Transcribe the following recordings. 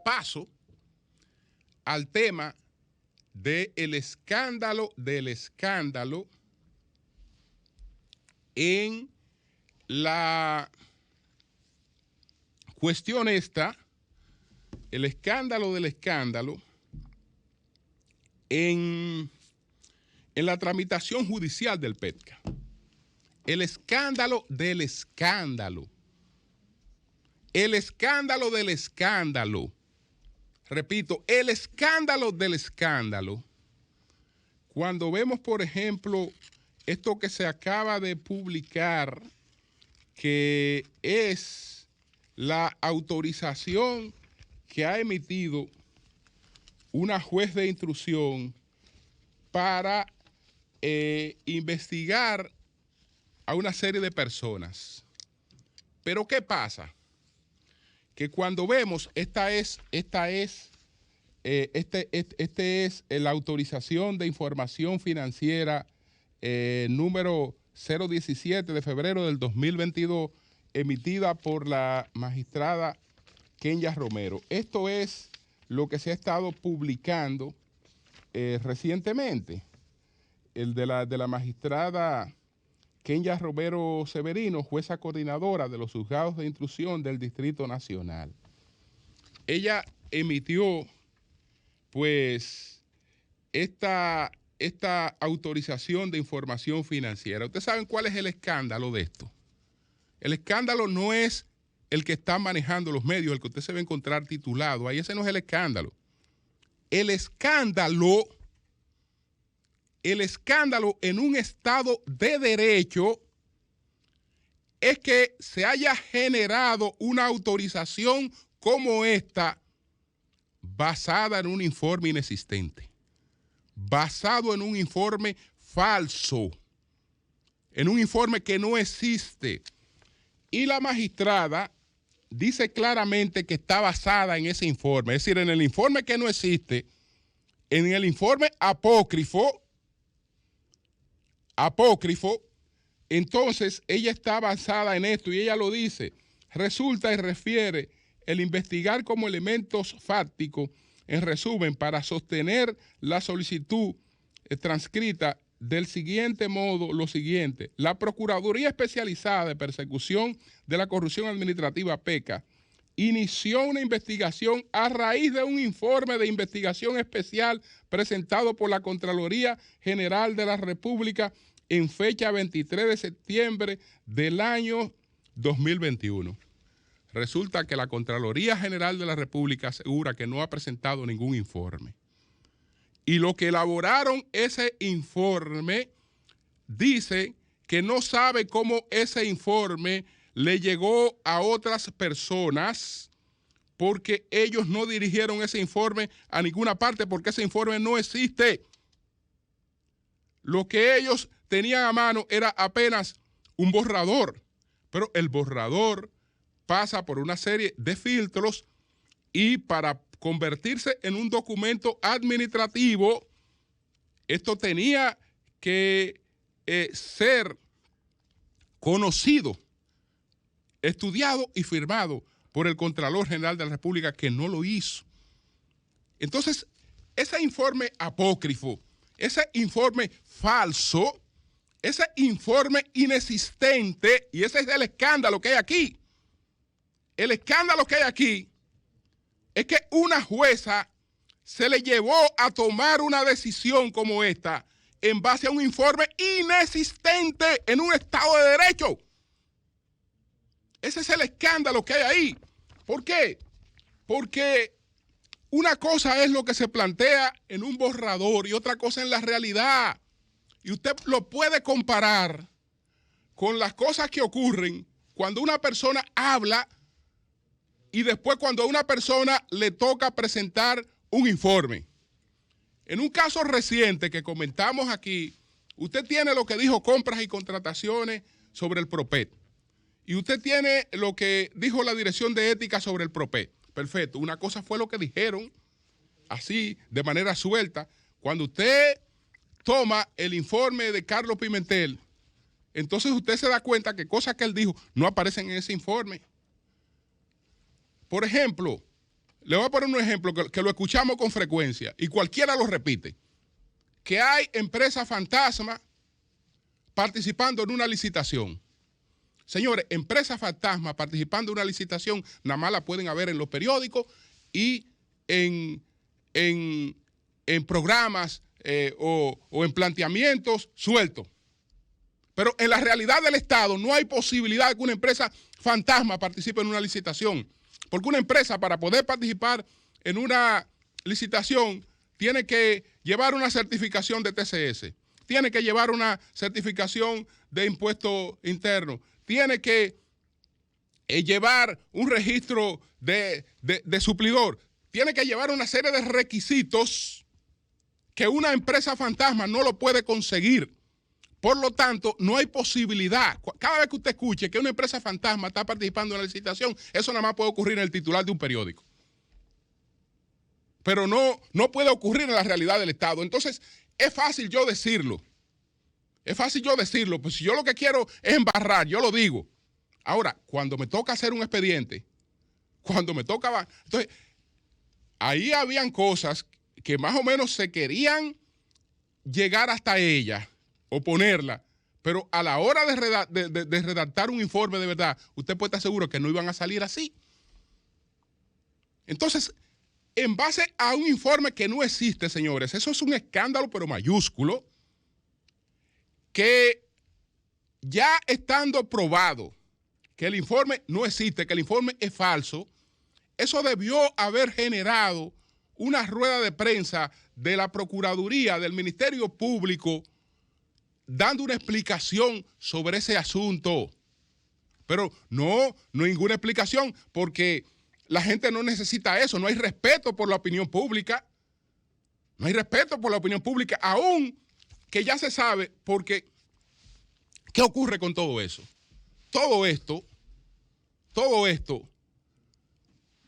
Paso al tema del escándalo en la cuestión esta, el escándalo del escándalo en la tramitación judicial del PETCA. El escándalo del escándalo. El escándalo del escándalo. Repito, el escándalo del escándalo. Cuando vemos, por ejemplo, esto que se acaba de publicar, que es la autorización que ha emitido una juez de instrucción para investigar a una serie de personas. Pero ¿qué pasa? Que cuando vemos, esta es la autorización de información financiera número 017 de febrero del 2022, emitida por la magistrada Kenya Romero. Esto es lo que se ha estado publicando recientemente, el de la magistrada Kenya Romero Severino, jueza coordinadora de los juzgados de instrucción del Distrito Nacional. Ella emitió, pues, esta autorización de información financiera. ¿Ustedes saben cuál es el escándalo de esto? El escándalo no es el que está manejando los medios, el que usted se va a encontrar titulado. Ahí ese no es el escándalo. El escándalo en un Estado de derecho es que se haya generado una autorización como esta basada en un informe inexistente, basado en un informe falso, en un informe que no existe. Y la magistrada dice claramente que está basada en ese informe, es decir, en el informe que no existe, en el informe apócrifo. Entonces ella está basada en esto y ella lo dice. Resulta y refiere el investigar como elementos fácticos, en resumen, para sostener la solicitud transcrita del siguiente modo, lo siguiente: la Procuraduría Especializada de Persecución de la Corrupción Administrativa, PECA, inició una investigación a raíz de un informe de investigación especial presentado por la Contraloría General de la República en fecha 23 de septiembre del año 2021. Resulta que la Contraloría General de la República asegura que no ha presentado ningún informe. Y lo que elaboraron ese informe dice que no sabe cómo ese informe le llegó a otras personas, porque ellos no dirigieron ese informe a ninguna parte, porque ese informe no existe. Lo que ellos tenían a mano era apenas un borrador, pero el borrador pasa por una serie de filtros y para convertirse en un documento administrativo, esto tenía que ser conocido, estudiado y firmado por el Contralor General de la República, que no lo hizo. Entonces, ese informe apócrifo, ese informe falso, ese informe inexistente, y ese es el escándalo que hay aquí. El escándalo que hay aquí es que una jueza se le llevó a tomar una decisión como esta en base a un informe inexistente en un Estado de Derecho. Ese es el escándalo que hay ahí. ¿Por qué? Porque una cosa es lo que se plantea en un borrador y otra cosa en la realidad. Y usted lo puede comparar con las cosas que ocurren cuando una persona habla y después cuando a una persona le toca presentar un informe. En un caso reciente que comentamos aquí, usted tiene lo que dijo compras y contrataciones sobre el PROPET. Y usted tiene lo que dijo la Dirección de Ética sobre el PROPET. Perfecto. Una cosa fue lo que dijeron, así, de manera suelta. Cuando usted toma el informe de Carlos Pimentel entonces usted se da cuenta que cosas que él dijo no aparecen en ese informe. Por ejemplo, le voy a poner un ejemplo que lo escuchamos con frecuencia y cualquiera lo repite, que hay empresas fantasma participando en una licitación. Señores, empresas fantasma participando en una licitación nada más la pueden haber en los periódicos y en programas o en planteamientos sueltos. Pero en la realidad del Estado no hay posibilidad de que una empresa fantasma participe en una licitación. Porque una empresa, para poder participar en una licitación, tiene que llevar una certificación de TCS, tiene que llevar una certificación de impuesto interno, tiene que llevar un registro de suplidor, tiene que llevar una serie de requisitos que una empresa fantasma no lo puede conseguir. Por lo tanto, no hay posibilidad. Cada vez que usted escuche que una empresa fantasma está participando en la licitación, eso nada más puede ocurrir en el titular de un periódico. Pero no puede ocurrir en la realidad del Estado. Entonces, es fácil yo decirlo. Es fácil yo decirlo. Pues si yo lo que quiero es embarrar, yo lo digo. Ahora, cuando me toca hacer un expediente, cuando me toca... Entonces, ahí habían cosas que más o menos se querían llegar hasta ella o ponerla, pero a la hora de redactar un informe de verdad, usted puede estar seguro que no iban a salir así. Entonces, en base a un informe que no existe, señores, eso es un escándalo, pero mayúsculo, que ya estando probado que el informe no existe, que el informe es falso, eso debió haber generado una rueda de prensa de la Procuraduría, del Ministerio Público, dando una explicación sobre ese asunto. Pero no ninguna explicación, porque la gente no necesita eso, no hay respeto por la opinión pública. No hay respeto por la opinión pública, aún que ya se sabe, porque ¿qué ocurre con todo eso? Todo esto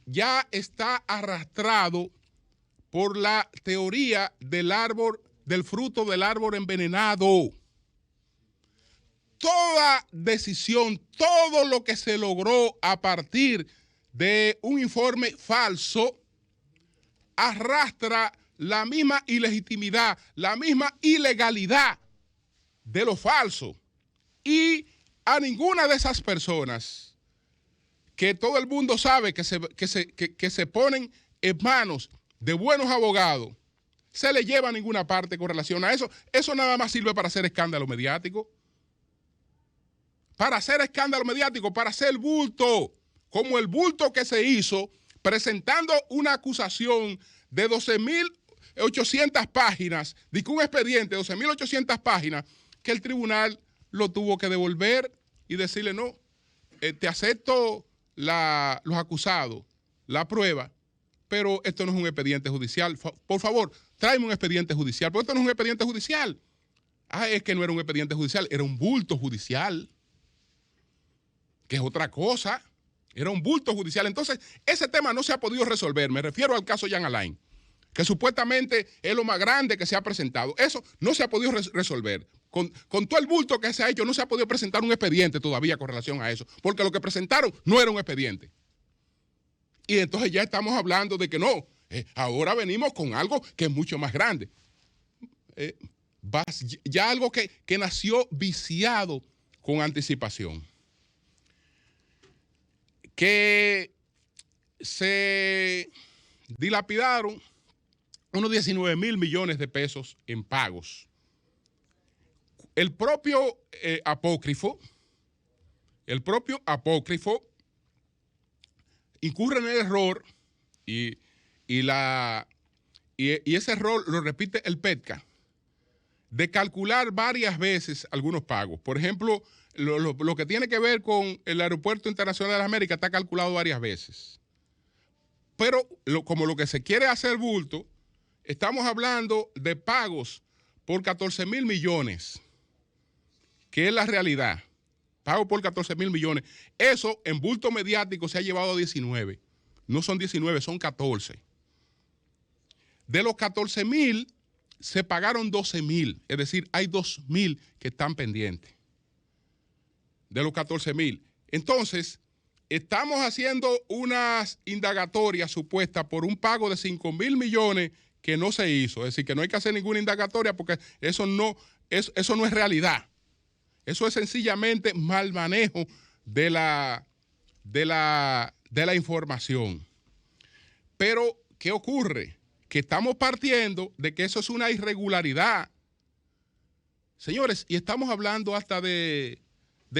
ya está arrastrado por la teoría del fruto del árbol envenenado. Toda decisión, todo lo que se logró a partir de un informe falso, arrastra la misma ilegitimidad, la misma ilegalidad de lo falso. Y a ninguna de esas personas que todo el mundo sabe que se ponen en manos de buenos abogados, se le lleva a ninguna parte con relación a eso. Eso nada más sirve para hacer escándalo mediático. Para hacer escándalo mediático, para hacer bulto, como el bulto que se hizo presentando una acusación de 12.800 páginas, de un expediente de 12.800 páginas, que el tribunal lo tuvo que devolver y decirle, no, te acepto los acusados, la prueba, pero esto no es un expediente judicial. Por favor, tráeme un expediente judicial, porque esto no es un expediente judicial. Es que no era un expediente judicial, era un bulto judicial, que es otra cosa, era un bulto judicial. Entonces, ese tema no se ha podido resolver. Me refiero al caso Jean Alain, que supuestamente es lo más grande que se ha presentado. Eso no se ha podido resolver. Con todo el bulto que se ha hecho, no se ha podido presentar un expediente todavía con relación a eso, porque lo que presentaron no era un expediente. Y entonces ya estamos hablando de que no, ahora venimos con algo que es mucho más grande. Ya algo que nació viciado con anticipación. Que se dilapidaron unos 19.000 millones de pesos en pagos. El propio apócrifo incurre en el error y ese error lo repite el PETCA, de calcular varias veces algunos pagos. Por ejemplo, lo que tiene que ver con el Aeropuerto Internacional de las Américas está calculado varias veces. Pero como lo que se quiere hacer bulto, estamos hablando de pagos por 14.000 millones, que es la realidad. Pago por 14.000 millones. Eso en bulto mediático se ha llevado a 19. No son 19, son 14. De los 14.000 se pagaron 12.000, es decir, hay 2.000 que están pendientes. de los 14,000. Entonces, estamos haciendo unas indagatorias supuestas por un pago de 5,000 millones que no se hizo. Es decir, que no hay que hacer ninguna indagatoria porque eso no es realidad. Eso es sencillamente mal manejo de la información. Pero, ¿qué ocurre? Que estamos partiendo de que eso es una irregularidad. Señores, y estamos hablando hasta de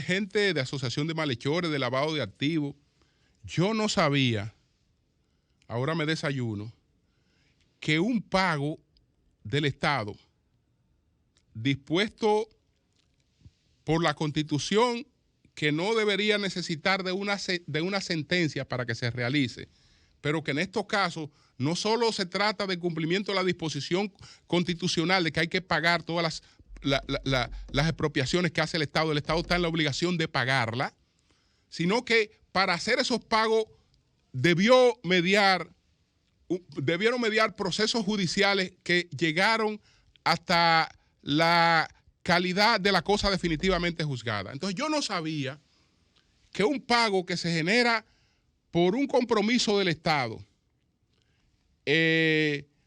gente de asociación de malhechores, de lavado de activos. Yo no sabía, ahora me desayuno, que un pago del Estado dispuesto por la Constitución, que no debería necesitar de una sentencia para que se realice, pero que en estos casos no solo se trata de cumplimiento de la disposición constitucional de que hay que pagar todas las expropiaciones que hace el Estado está en la obligación de pagarla, sino que para hacer esos pagos debieron mediar procesos judiciales que llegaron hasta la calidad de la cosa definitivamente juzgada. Entonces yo no sabía que un pago que se genera por un compromiso del Estado,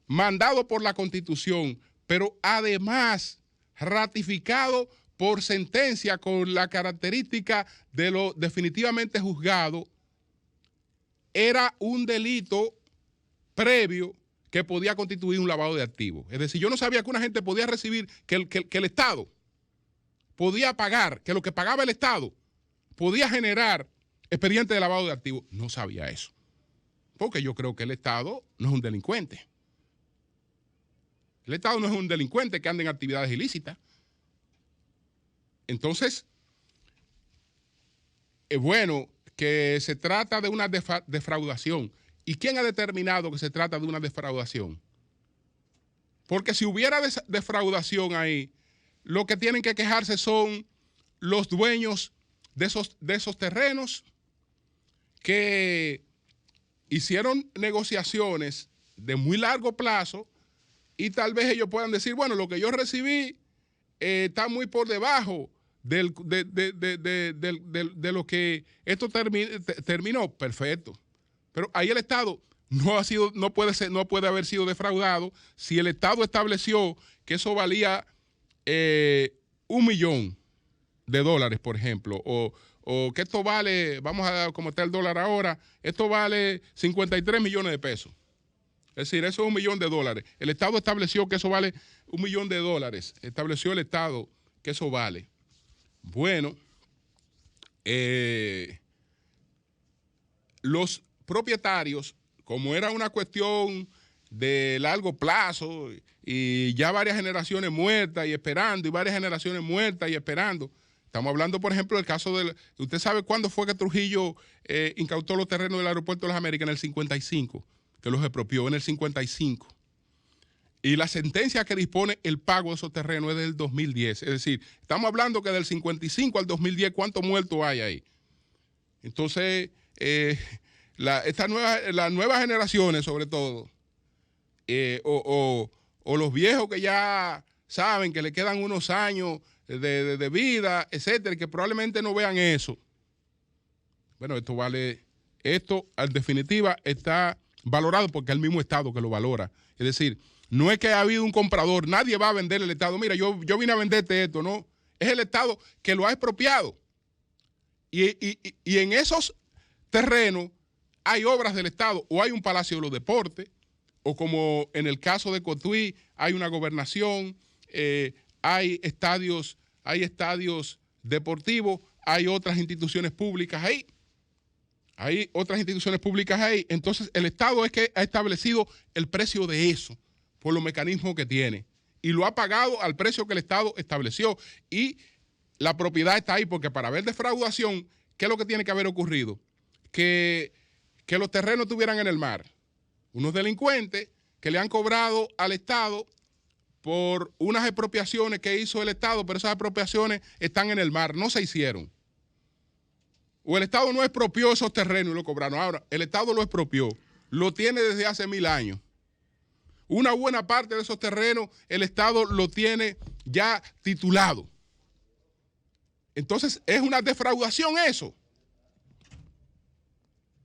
mandado por la Constitución, pero además ratificado por sentencia con la característica de lo definitivamente juzgado, era un delito previo que podía constituir un lavado de activos. Es decir, yo no sabía que una gente podía recibir, que el Estado podía pagar, que lo que pagaba el Estado podía generar expediente de lavado de activos. No sabía eso. Porque yo creo que el Estado no es un delincuente. El Estado no es un delincuente que anda en actividades ilícitas. Entonces, es bueno que se trata de una defraudación. ¿Y quién ha determinado que se trata de una defraudación? Porque si hubiera defraudación ahí, lo que tienen que quejarse son los dueños de esos terrenos que hicieron negociaciones de muy largo plazo y tal vez ellos puedan decir, bueno, lo que yo recibí está muy por debajo de lo que esto terminó. Perfecto. Pero ahí el Estado no puede haber sido defraudado si el Estado estableció que eso valía $1 millón, por ejemplo, o que esto vale, vamos a como está el dólar ahora, esto vale 53 millones de pesos. Es decir, eso es $1 millón. El Estado estableció que eso vale $1 millón. Estableció el Estado que eso vale. Bueno, los propietarios, como era una cuestión de largo plazo y ya varias generaciones muertas y esperando, y varias generaciones muertas y esperando. Estamos hablando, por ejemplo, del caso ¿usted sabe cuándo fue que Trujillo incautó los terrenos del Aeropuerto de las Américas? En el 55, que los expropió en el 55. Y la sentencia que dispone el pago de esos terrenos es del 2010. Es decir, estamos hablando que del 55 al 2010, ¿cuántos muertos hay ahí? Entonces, las nuevas generaciones, sobre todo, o los viejos que ya saben que le quedan unos años de vida, etcétera, que probablemente no vean eso. Bueno, esto en definitiva está valorado porque es el mismo Estado que lo valora. Es decir, no es que ha habido un comprador, nadie va a vender el Estado. Mira, yo vine a venderte esto, no. Es el Estado que lo ha expropiado. Y en esos terrenos hay obras del Estado, o hay un Palacio de los Deportes, o como en el caso de Cotuí, hay una gobernación, hay estadios deportivos, hay otras instituciones públicas ahí. Entonces, el Estado es que ha establecido el precio de eso por los mecanismos que tiene. Y lo ha pagado al precio que el Estado estableció. Y la propiedad está ahí porque para haber defraudación, ¿qué es lo que tiene que haber ocurrido? Que los terrenos estuvieran en el mar. Unos delincuentes que le han cobrado al Estado por unas expropiaciones que hizo el Estado, pero esas expropiaciones están en el mar, no se hicieron. O el Estado no expropió esos terrenos y lo cobraron. Ahora, el Estado lo expropió, lo tiene desde hace 1000 años. Una buena parte de esos terrenos el Estado lo tiene ya titulado. Entonces, es una defraudación eso.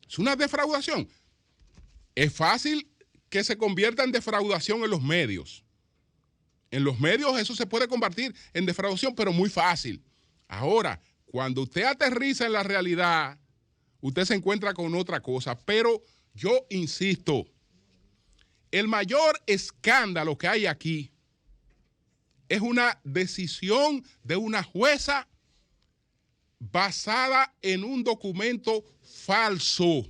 Es una defraudación. Es fácil que se convierta en defraudación en los medios. En los medios eso se puede convertir en defraudación, pero muy fácil. Ahora, cuando usted aterriza en la realidad, usted se encuentra con otra cosa. Pero yo insisto, el mayor escándalo que hay aquí es una decisión de una jueza basada en un documento falso,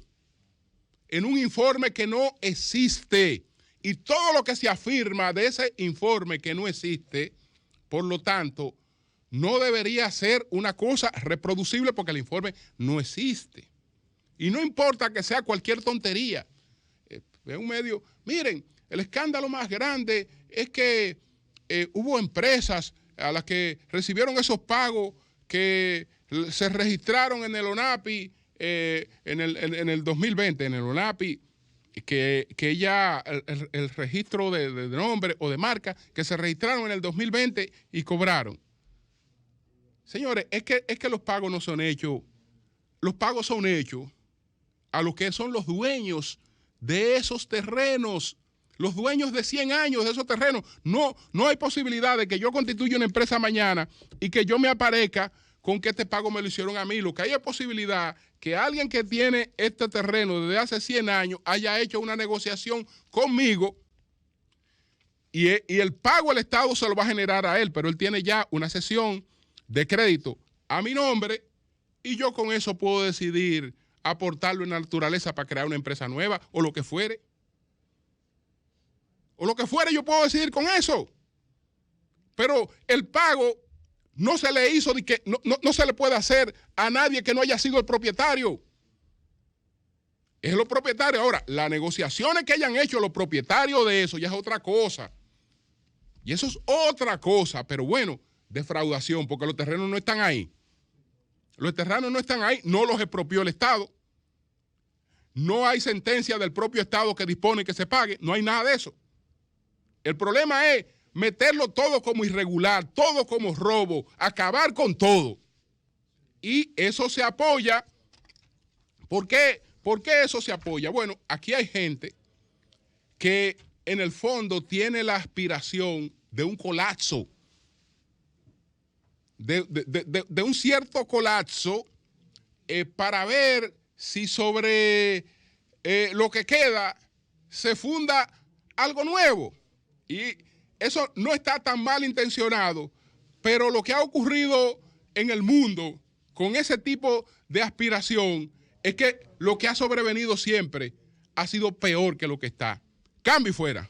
en un informe que no existe. Y todo lo que se afirma de ese informe que no existe, por lo tanto, no debería ser una cosa reproducible porque el informe no existe. Y no importa que sea cualquier tontería. En un medio, miren, el escándalo más grande es que hubo empresas a las que recibieron esos pagos que se registraron en el ONAPI en el 2020, en el ONAPI, que ya el registro de nombre o de marca, que se registraron en el 2020 y cobraron. Señores, es que los pagos no son hechos. Los pagos son hechos a los que son los dueños de esos terrenos, los dueños de 100 años de esos terrenos. No hay posibilidad de que yo constituya una empresa mañana y que yo me aparezca con que este pago me lo hicieron a mí. Lo que hay es posibilidad que alguien que tiene este terreno desde hace 100 años haya hecho una negociación conmigo y el pago el Estado se lo va a generar a él, pero él tiene ya una cesión de crédito a mi nombre y yo con eso puedo decidir aportarlo en la naturaleza para crear una empresa nueva o lo que fuere. O lo que fuere yo puedo decidir con eso. Pero el pago no se le hizo, no se le puede hacer a nadie que no haya sido el propietario. Es los propietarios. Ahora, las negociaciones que hayan hecho los propietarios de eso ya es otra cosa. Y eso es otra cosa, pero bueno, defraudación, porque los terrenos no están ahí. Los terrenos no están ahí, no los expropió el Estado. No hay sentencia del propio Estado que dispone que se pague, no hay nada de eso. El problema es meterlo todo como irregular, todo como robo, acabar con todo. Y eso se apoya. ¿Por qué eso se apoya? Bueno, aquí hay gente que en el fondo tiene la aspiración de un colapso, de un cierto colapso para ver si sobre lo que queda se funda algo nuevo. Y eso no está tan mal intencionado, pero lo que ha ocurrido en el mundo con ese tipo de aspiración es que lo que ha sobrevenido siempre ha sido peor que lo que está. Cambio y fuera.